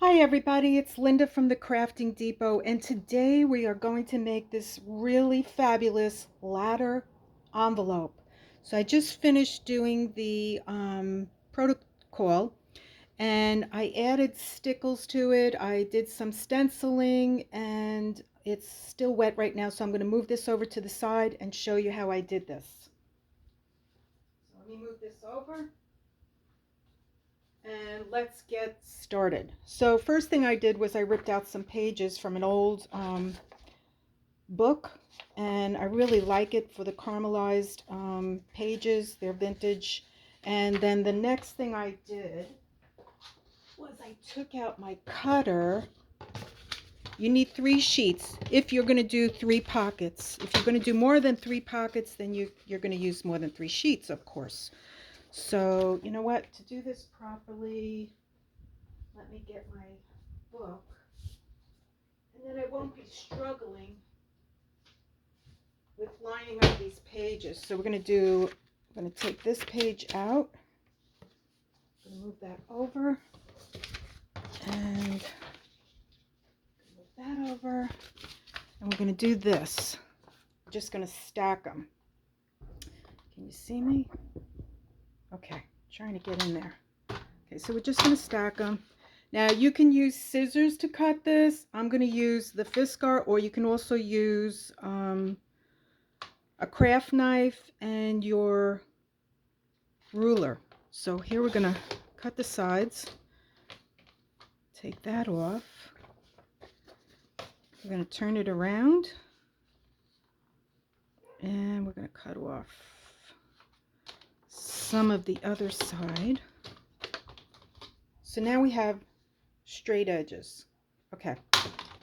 Hi everybody, it's Linda from the Crafting Depot, and today we are going to make this really fabulous ladder envelope. So I just finished doing the protocol, and I added stickles to it. I did some stenciling, and it's still wet right now, so I'm going to move this over to the side and show you how I did this. So let me move this over. And let's get started. So first thing I did was I ripped out some pages from an old book, and I really like it for the caramelized pages. They're vintage. And then the next thing I did was I took out my cutter. You need 3 sheets if you're going to do 3 pockets. If you're going to do more than 3 pockets, then you're going to use more than 3 sheets, of course. So you know what? To do this properly, let me get my book, and then I won't be struggling with lining up these pages. So I'm going to take this page out, I'm going to move that over, and move that over, and we're going to do this. I'm just going to stack them. Can you see me? Okay, trying to get in there. Okay, so we're just going to stack them. Now you can use scissors to cut this. I'm going to use the Fiskar, or you can also use a craft knife and your ruler. So here we're going to cut the sides. Take that off. We're going to turn it around, and we're going to cut off some of the other side. So now we have straight edges. Okay,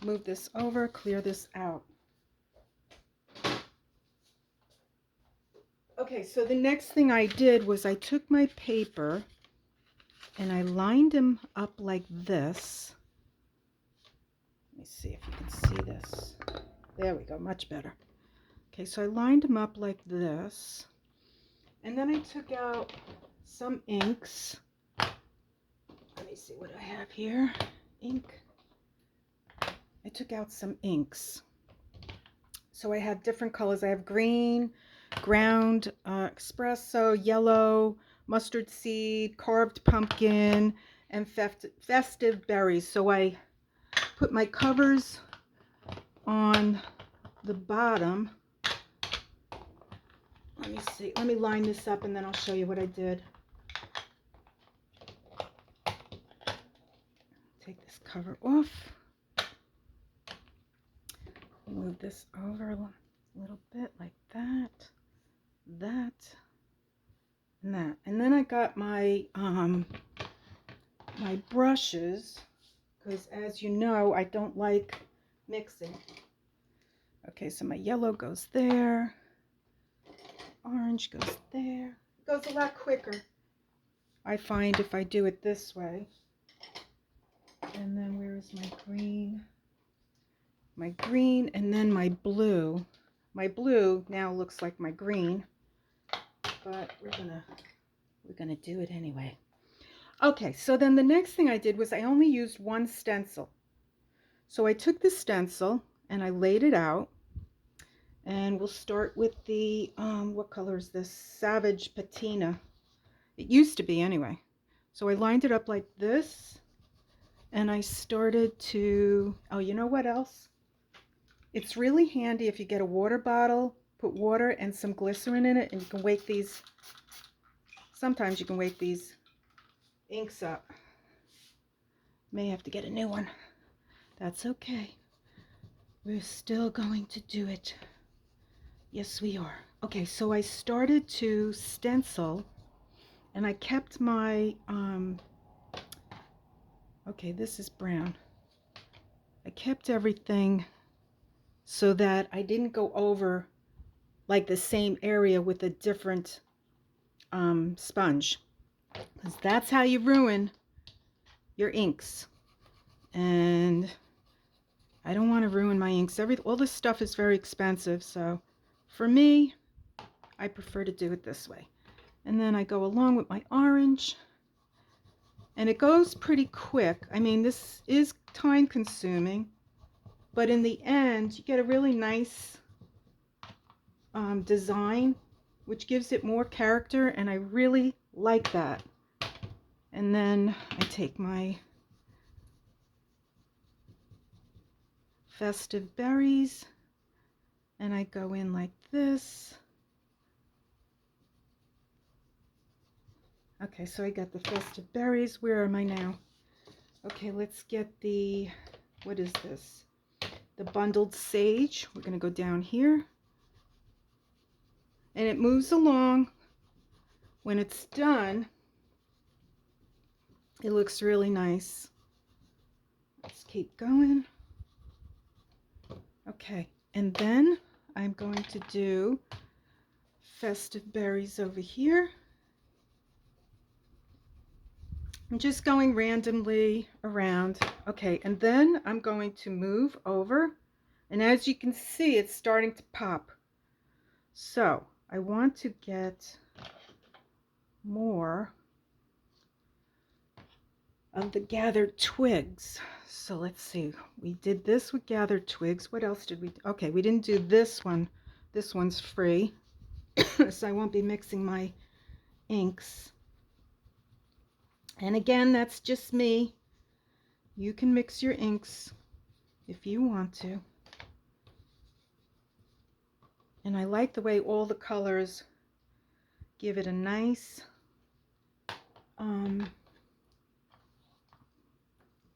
move this over, clear this out. Okay, so the next thing I did was I took my paper and I lined them up like this. Let me see if you can see this. There we go, much better. Okay, so I lined them up like this, and then I took out some inks. Let me see what I have here. Ink. I took out some inks. So I have different colors. I have green, ground espresso, yellow, mustard seed, carved pumpkin, and festive berries. So I put my covers on the bottom. Let me see. Let me line this up, and then I'll show you what I did. Take this cover off. Move this over a little bit like that, that, and that. And then I got my my brushes, because as you know, I don't like mixing. Okay, so my yellow goes there, orange goes there. It goes a lot quicker, I find, if I do it this way. And then where is my green? My green, and then my blue. My blue now looks like my green, but we're gonna do it anyway. Okay, so then the next thing I did was I only used one stencil. So I took the stencil and I laid it out, and we'll start with the what color is this? Savage Patina. It used to be anyway. So I lined it up like this, and I started to, oh, you know what else? It's really handy if you get a water bottle, put water and some glycerin in it, and you can wake these, sometimes you can wake these inks up. May have to get a new one. That's okay. We're still going to do it. Yes, we are. Okay, so I started to stencil, and I kept my, okay, this is brown. I kept everything so that I didn't go over like the same area with a different sponge, because that's how you ruin your inks. And I don't want to ruin my inks. All this stuff is very expensive, so for me, I prefer to do it this way. And then I go along with my orange, And it goes pretty quick. I mean, this is time consuming, but in the end, you get a really nice design, which gives it more character, and I really like that. And then I take my festive berries and I go in like this. Okay, so I got the festive berries. Where am I now? Okay, let's get the, what is this? The bundled sage. We're going to go down here. And it moves along. When it's done, it looks really nice. Let's keep going. Okay, and then I'm going to do festive berries over here. I'm just going randomly around. Okay, and then I'm going to move over, and as you can see, it's starting to pop. So I want to get more of the gathered twigs. So let's see, we did this with gathered twigs. What else did we do? Okay, we didn't do this one. This one's free, so I won't be mixing my inks. And again, that's just me. You can mix your inks if you want to. And I like the way all the colors give it a nice,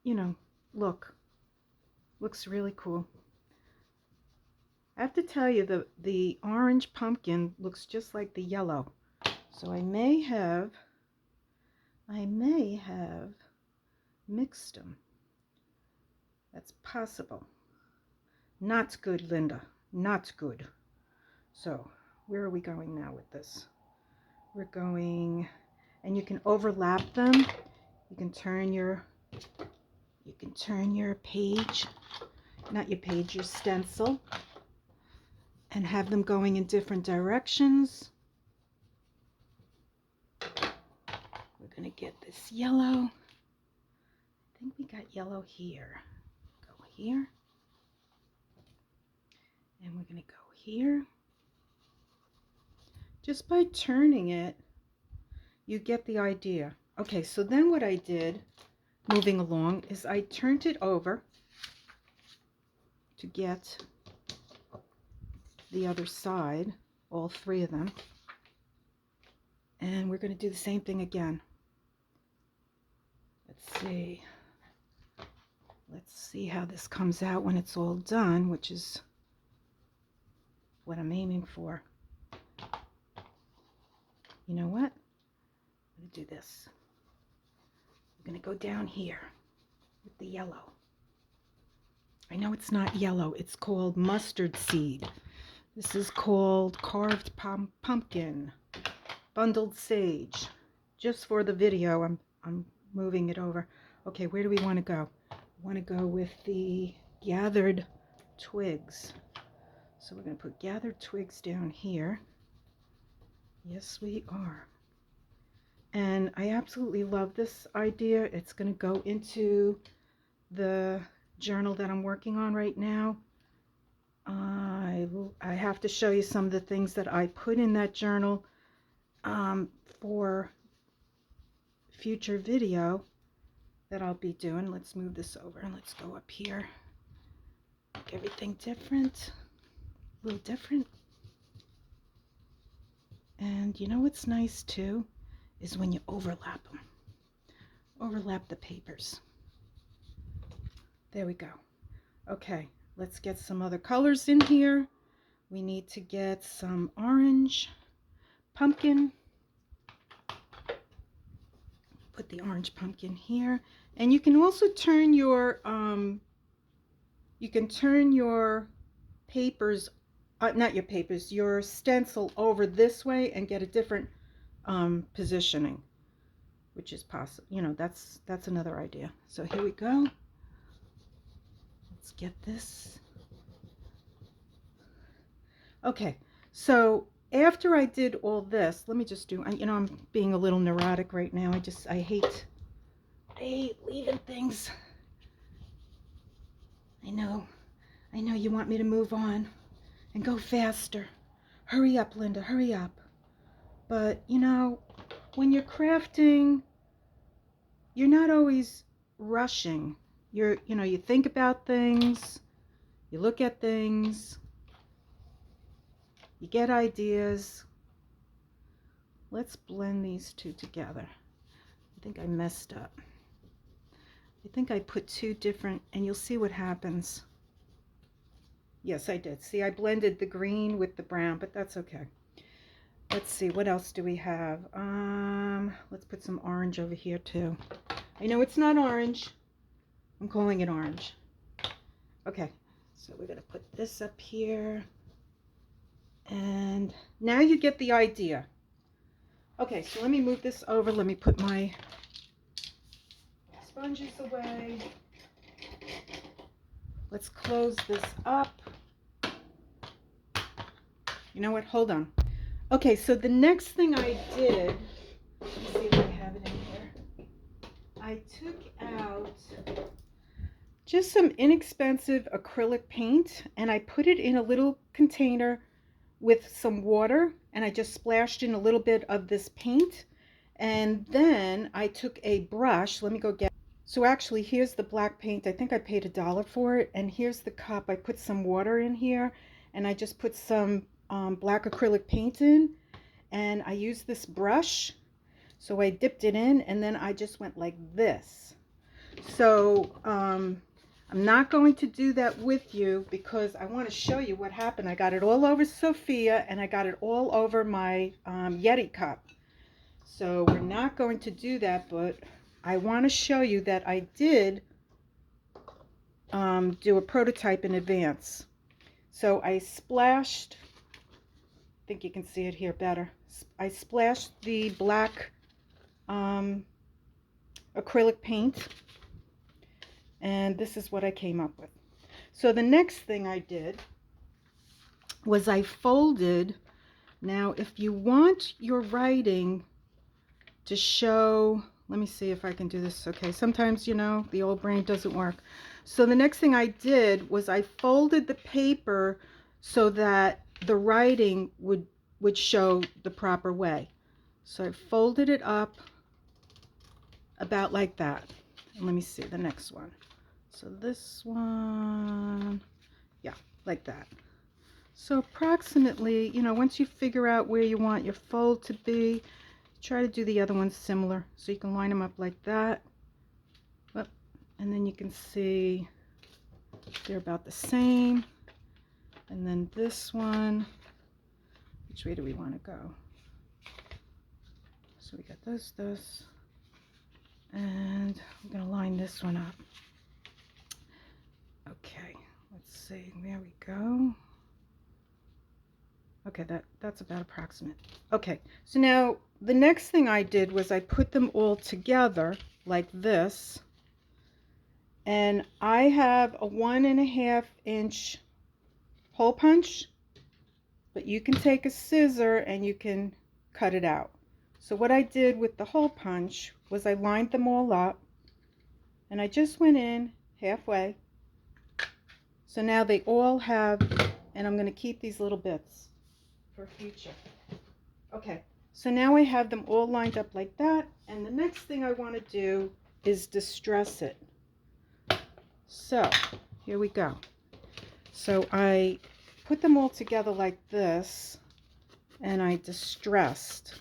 you know, look. Looks really cool. I have to tell you, the orange pumpkin looks just like the yellow. So I may have mixed them. That's possible. Not good, Linda. Not good. So where are we going now with this? We're going, and you can overlap them. You can turn your page, not your page, your stencil, and have them going in different directions. We're gonna get this yellow. I think we got yellow here. Go here. And we're gonna go here. Just by turning it, you get the idea. Okay, so then what I did, moving along, is I turned it over to get the other side, all three of them. And we're going to do the same thing again. Let's see. Let's see how this comes out when it's all done, which is what I'm aiming for. You know what? I'm going to do this. I'm going to go down here with the yellow. I know it's not yellow. It's called mustard seed. This is called carved pumpkin, bundled sage. Just for the video, I'm moving it over. Okay, where do we want to go? We want to go with the gathered twigs. So we're going to put gathered twigs down here. Yes, we are. And I absolutely love this idea. It's going to go into the journal that I'm working on right now. I have to show you some of the things that I put in that journal for future video that I'll be doing. Let's move this over and let's go up here. Make everything different, a little different. And you know what's nice too is when you overlap them. Overlap the papers. There we go. Okay, let's get some other colors in here. We need to get some orange pumpkin. Put the orange pumpkin here. And you can also turn your papers, not your papers, your stencil over this way and get a different positioning, which is possible. You know, that's another idea. So here we go. Let's get this. Okay, so after I did all this, let me just do, you know, I'm being a little neurotic right now. I hate I hate leaving things. I know you want me to move on and go faster. Hurry up, Linda, hurry up. But, you know, when you're crafting, you're not always rushing. You think about things, you look at things, you get ideas. Let's blend these two together. I think I messed up. I think I put two different, and you'll see what happens. Yes, I did. See, I blended the green with the brown, but that's okay. Let's see, what else do we have? Let's put some orange over here too. I know it's not orange. I'm calling it orange. Okay, so we're gonna put this up here. And now you get the idea. Okay, so let me move this over. Let me put my sponges away. Let's close this up. You know what? Hold on. Okay, so the next thing I did, let me see if I have it in here. I took out just some inexpensive acrylic paint and I put it in a little container with some water, and I just splashed in a little bit of this paint. And then I took a brush. Let me go get. So actually, here's the black paint. I think I paid $1 for it. And here's the cup. I put some water in here, and I just put some black acrylic paint in, and I used this brush. So I dipped it in, and then I just went like this. So I'm not going to do that with you because I want to show you what happened. I got it all over Sophia, and I got it all over my Yeti cup. So we're not going to do that, but I want to show you that I did do a prototype in advance. So I splashed, I think you can see it here better. I splashed the black acrylic paint, and this is what I came up with. So the next thing I did was I folded. Now, if you want your writing to show, let me see if I can do this. Okay, sometimes, you know, the old brain doesn't work. So the next thing I did was I folded the paper so that the writing would show the proper way. So I folded it up about like that. And let me see the next one. So this one, yeah, like that. So approximately, you know, once you figure out where you want your fold to be, try to do the other ones similar. So you can line them up like that. And then you can see they're about the same. And then this one, which way do we want to go? So we got this, and I'm going to line this one up. Okay, let's see, there we go. Okay, that's about approximate. Okay, so now the next thing I did was I put them all together like this. And I have a 1.5 inch hole punch, but you can take a scissor and you can cut it out. So what I did with the hole punch was I lined them all up, and I just went in halfway. So now they all have, and I'm going to keep these little bits for future. Okay, so now I have them all lined up like that, and the next thing I want to do is distress it. So here we go. So I put them all together like this, and I distressed.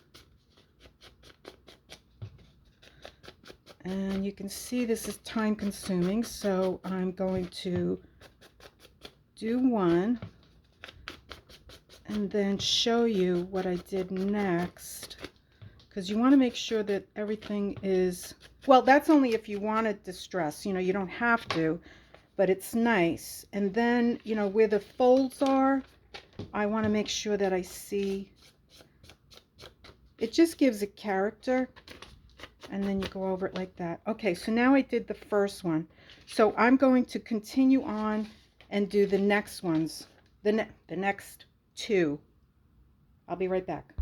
And you can see this is time consuming, so I'm going to do one and then show you what I did next, because you want to make sure that everything is, well, that's only if you want to distress, you know, you don't have to, but it's nice. And then, you know, where the folds are, I want to make sure that I see, it just gives it character. And then you go over it like that. Okay, so now I did the first one. So I'm going to continue on and do the next ones, the next two. I'll be right back.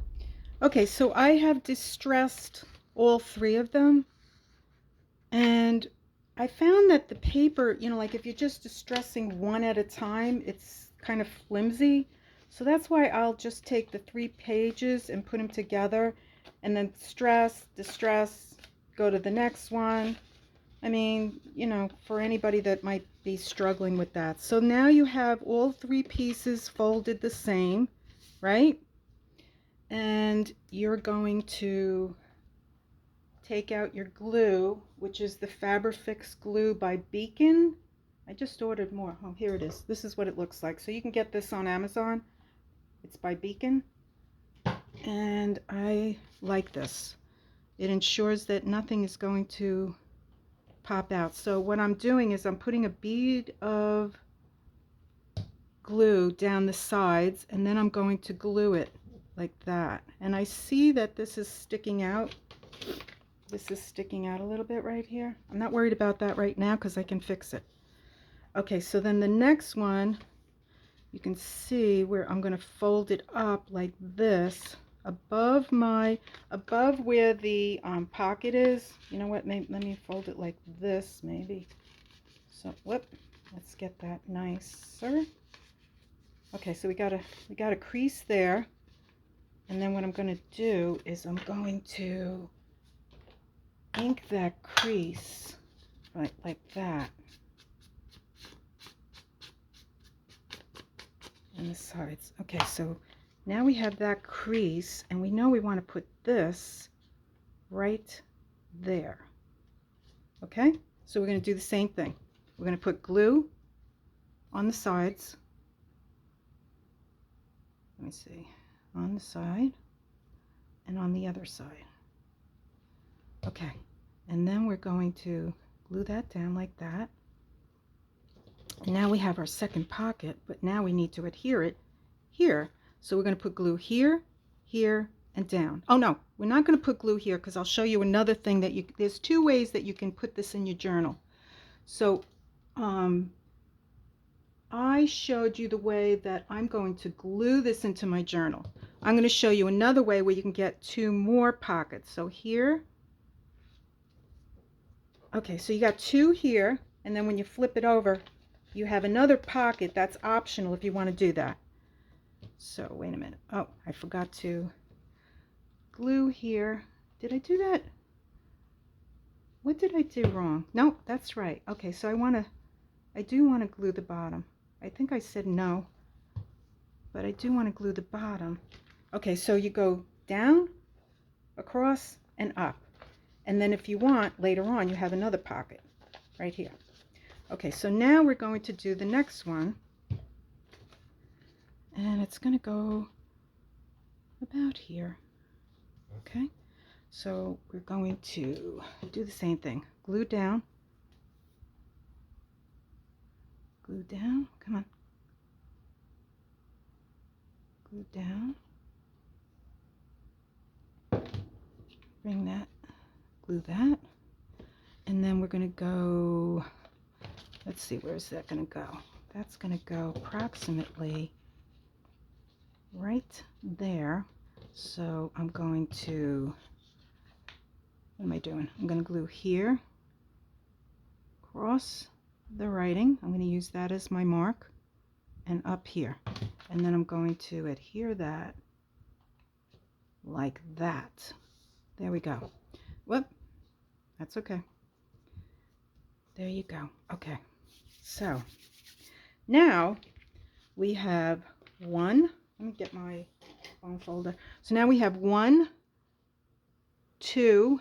Okay, so I have distressed all 3 of them. And I found that the paper, you know, like if you're just distressing one at a time, it's kind of flimsy. So that's why I'll just take the 3 pages and put them together and then distress, go to the next one. I mean, you know, for anybody that might be struggling with that. So now you have all 3 pieces folded the same, right? And you're going to take out your glue, which is the Fabri-Fix glue by Beacon. I just ordered more. Oh, here it is. This is what it looks like. So you can get this on Amazon. It's by Beacon. And I like this. It ensures that nothing is going to pop out. So what I'm doing is I'm putting a bead of glue down the sides, and then I'm going to glue it like that. And I see that this is sticking out. This is sticking out a little bit right here. I'm not worried about that right now because I can fix it. Okay, so then the next one, you can see where I'm going to fold it up like this above where the pocket is. You know what, let me fold it like this maybe. So let's get that nicer. Okay, so we got a crease there, and then what I'm going to do is I'm going to ink that crease right like that on the sides. Okay, so now we have that crease, and we know we want to put this right there. Okay, so we're going to do the same thing. We're going to put glue on the sides. Let me see, on the side and on the other side. Okay, and then we're going to glue that down like that. And now we have our second pocket, but now we need to adhere it here. So we're going to put glue here, here, and down. Oh no, we're not going to put glue here because I'll show you another thing that there's 2 ways that you can put this in your journal. So I showed you the way that I'm going to glue this into my journal. I'm going to show you another way where you can get 2 more pockets. So here, okay, so you got 2 here, and then when you flip it over, you have another pocket. That's optional if you want to do that. So wait a minute. Oh, I forgot to glue here. Did I do that? What did I do wrong? No, that's right. Okay, so I do want to glue the bottom. I think I said no, but I do want to glue the bottom. Okay, so you go down, across, and up. And then if you want, later on, you have another pocket right here. Okay, so now we're going to do the next one. And it's going to go about here. Okay, so we're going to do the same thing. Glue down. Glue down. Come on. Glue down. Bring that. Glue that. And then we're going to go, let's see, where's that going to go? That's going to go approximately right there. So I'm going to, what am I doing? I'm going to glue here, across the writing. I'm going to use that as my mark, and up here. And then I'm going to adhere that like that. There we go. Whoop, that's okay. There you go. Okay, so now we have one, let me get my phone folder. So now we have 1, 2,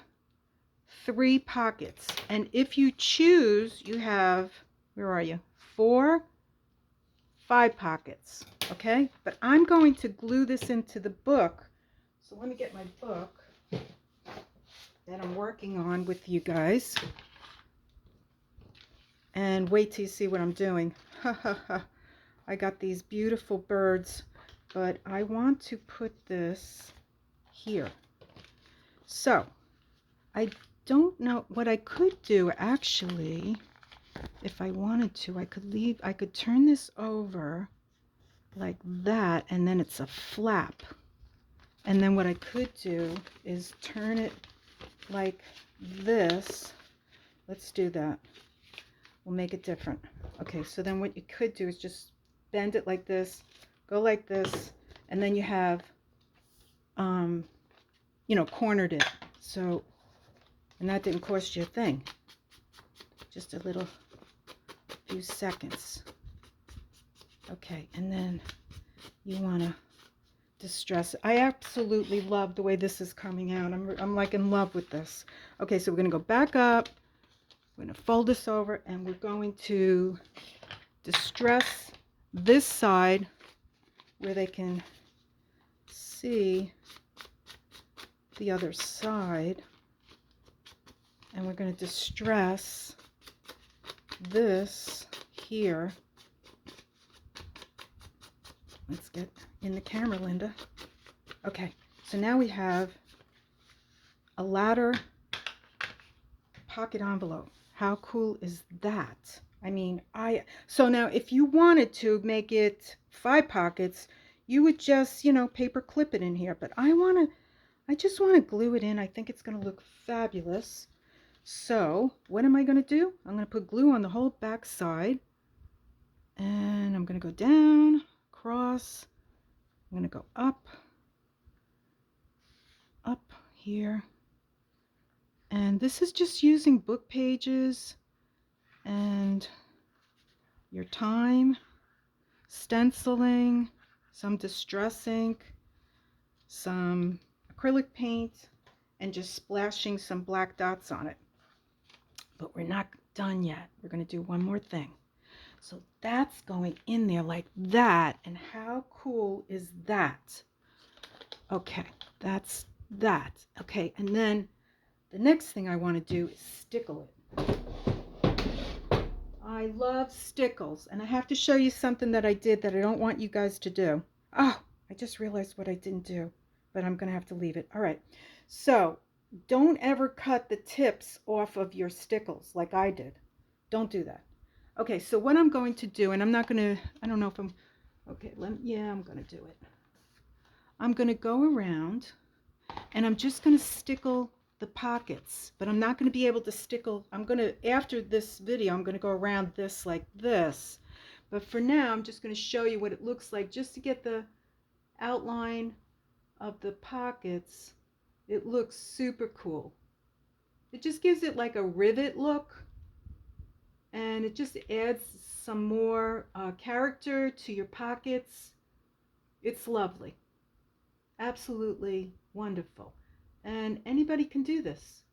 3 pockets. And if you choose, you have, where are you? 4, 5 pockets. Okay, but I'm going to glue this into the book. So let me get my book that I'm working on with you guys. And wait till you see what I'm doing. I got these beautiful birds, but I want to put this here. So I don't know what I could do actually. If I wanted to, I could turn this over like that, and then it's a flap. And then what I could do is turn it like this, Let's do that. We'll make it different. Okay, so then what you could do is just bend it like this, go like this, and then you have, you know, cornered it. So, and that didn't cost you a thing. Just a little, few seconds. Okay, and then you want to distress it. I absolutely love the way this is coming out. I'm like in love with this. Okay, so we're going to go back up. We're going to fold this over, and we're going to distress this side where they can see the other side. And we're going to distress this here. Let's get in the camera, Linda. Okay, so now we have a ladder pocket envelope. How cool is that? I mean, so now if you wanted to make it 5 pockets, you would just, you know, paper clip it in here. But I just want to glue it in. I think it's going to look fabulous. So what am I going to do? I'm going to put glue on the whole back side. And I'm going to go down, across. I'm going to go up here. And this is just using book pages and your time, stenciling, some distress ink, some acrylic paint, and just splashing some black dots on it. But we're not done yet. We're going to do one more thing. So that's going in there like that. And how cool is that? Okay, that's that. Okay, and then the next thing I want to do is stickle it. I love stickles, and I have to show you something that I did that I don't want you guys to do. Oh, I just realized what I didn't do, but I'm going to have to leave it. All right, so don't ever cut the tips off of your stickles like I did. Don't do that. Okay, so what I'm going to do, and I'm not going to, I don't know if I'm, okay, yeah, I'm going to do it. I'm going to go around, and I'm just going to stickle the pockets, but I'm not going to be able to stickle. I'm going to, after this video, I'm going to go around this like this. But for now, I'm just going to show you what it looks like just to get the outline of the pockets. It looks super cool. It just gives it like a rivet look, and it just adds some more character to your pockets. It's lovely. Absolutely wonderful. And anybody can do this.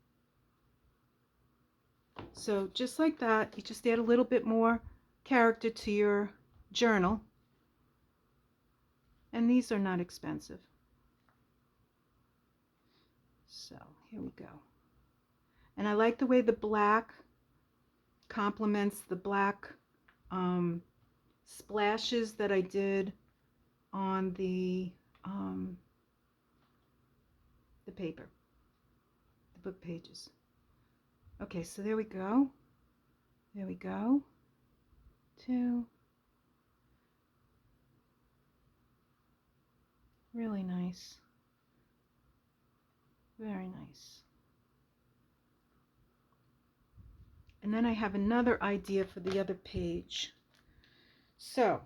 So just like that, you just add a little bit more character to your journal. And these are not expensive. So here we go. And I like the way the black complements the black splashes that I did on the paper, the book pages. Okay, so there we go. There we go. 2. Really nice. Very nice. And then I have another idea for the other page. So,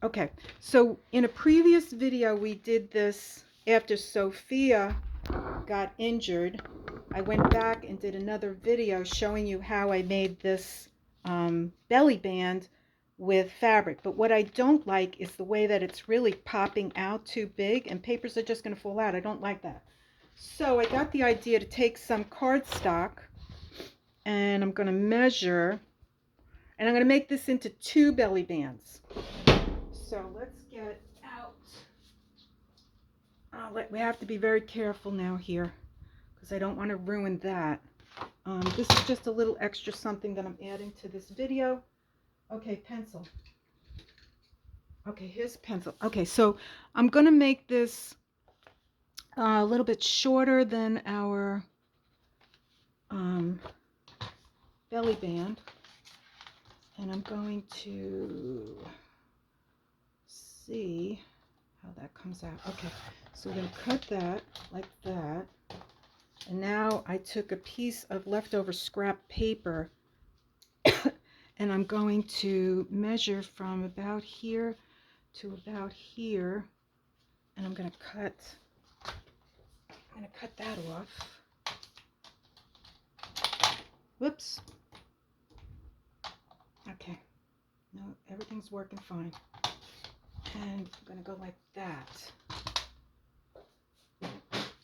okay. So in a previous video, we did this after Sophia got injured. I went back and did another video showing you how I made this belly band with fabric. But what I don't like is the way that it's really popping out too big, and papers are just going to fall out. I don't like that. So I got the idea to take some cardstock, and I'm going to measure, and I'm going to make this into 2 belly bands. So let's get out. We have to be very careful now here, because I don't want to ruin that. This is just a little extra something that I'm adding to this video. Okay, pencil. Okay, here's pencil. Okay, so I'm going to make this a little bit shorter than our belly band. And I'm going to see how that comes out. Okay, so we're going to cut that like that. And now I took a piece of leftover scrap paper and I'm going to measure from about here to about here, and I'm going to cut that off. Whoops. Okay. No, everything's working fine. And I'm going to go like that.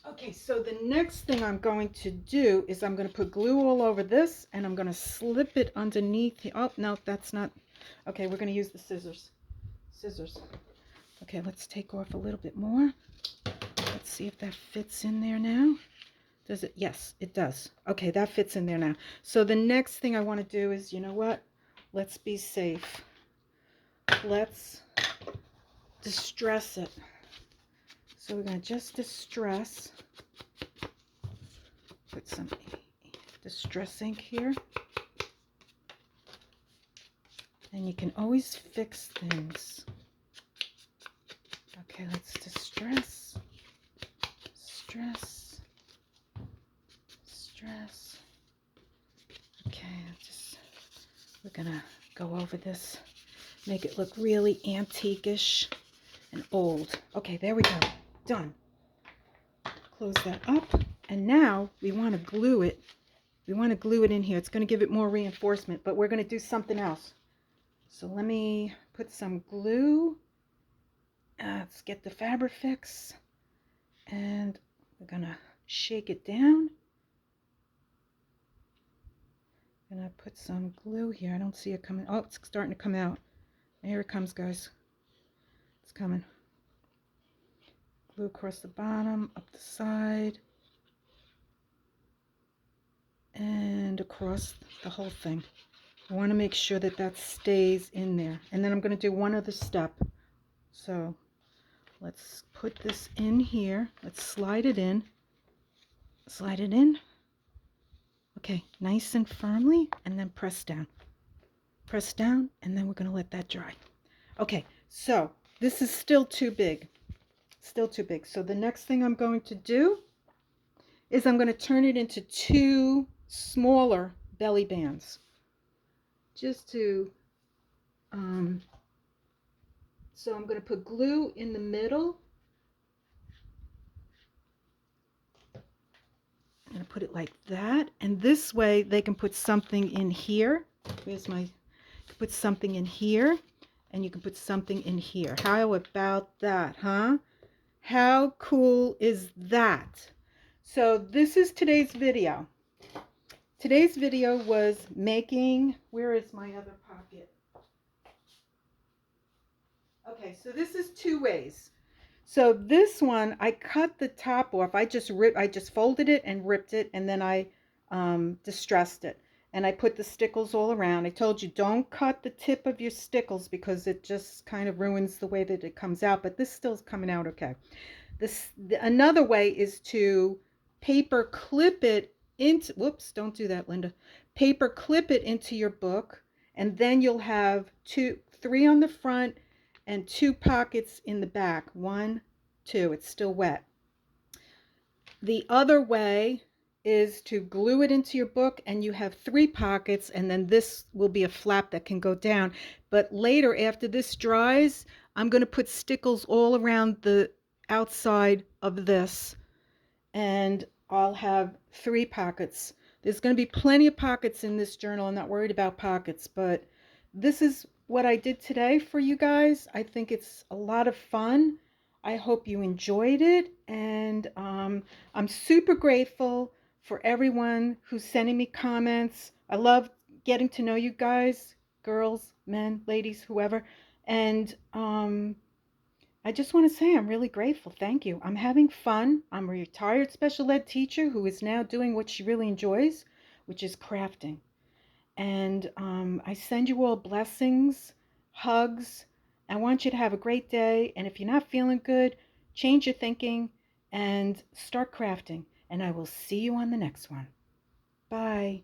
Okay, so the next thing I'm going to do is I'm going to put glue all over this, and I'm going to slip it underneath. Oh, no, that's not. Okay, we're going to use the scissors. Okay, let's take off a little bit more. Let's see if that fits in there now. Does it? Yes, it does. Okay, that fits in there now. So the next thing I want to do is, you know what? Let's be safe. Let's distress it. So we're going to just distress. Put some distress ink here. And you can always fix things. Okay, let's distress. Okay, we're gonna go over this, make it look really antique-ish and old. Okay, there we go. Done. Close that up, and now we want to glue it. We want to glue it in here. It's going to give it more reinforcement, but we're going to do something else. So let me put some glue. Let's get the Fabri fix, and we're going to shake it down. I'm going to put some glue here. I don't see it coming. Oh, it's starting to come out. Here it comes, guys. It's coming. Glue across the bottom, up the side, and across the whole thing. I want to make sure that that stays in there. And then I'm going to do one other step. So let's put this in here. Let's slide it in. Slide it in. Okay, nice and firmly, and then press down. Press down, and then we're going to let that dry. Okay, so this is still too big. Still too big. So the next thing I'm going to do is I'm going to turn it into 2 smaller belly bands. Just to, so I'm going to put glue in the middle. I'm going to put it like that, and this way they can put something in here. Put something in here, and you can put something in here. How about that, huh? How cool is that? So this is today's video. Today's video was making, where is my other pocket? Okay, so this is 2 ways. So this one, I cut the top off. I just folded it and ripped it, and then I distressed it. And I put the stickles all around. I told you, don't cut the tip of your stickles because it just kind of ruins the way that it comes out. But this still's coming out okay. Another way is to paper clip it into, whoops, don't do that, Linda. Paper clip it into your book, and then you'll have 3 on the front and 2 pockets in the back. 1, 2, it's still wet. The other way is to glue it into your book, and you have 3 pockets, and then this will be a flap that can go down. But later, after this dries, I'm going to put stickles all around the outside of this, and I'll have 3 pockets. There's going to be plenty of pockets in this journal. I'm not worried about pockets, but this is what I did today for you guys. I think it's a lot of fun. I hope you enjoyed it, and I'm super grateful for everyone who's sending me comments. I love getting to know you guys, girls, men, ladies, whoever, and I just want to say I'm really grateful. Thank you. I'm having fun. I'm a retired special ed teacher who is now doing what she really enjoys, which is crafting. And I send you all blessings, hugs. I want you to have a great day. And if you're not feeling good, change your thinking and start crafting. And I will see you on the next one. Bye.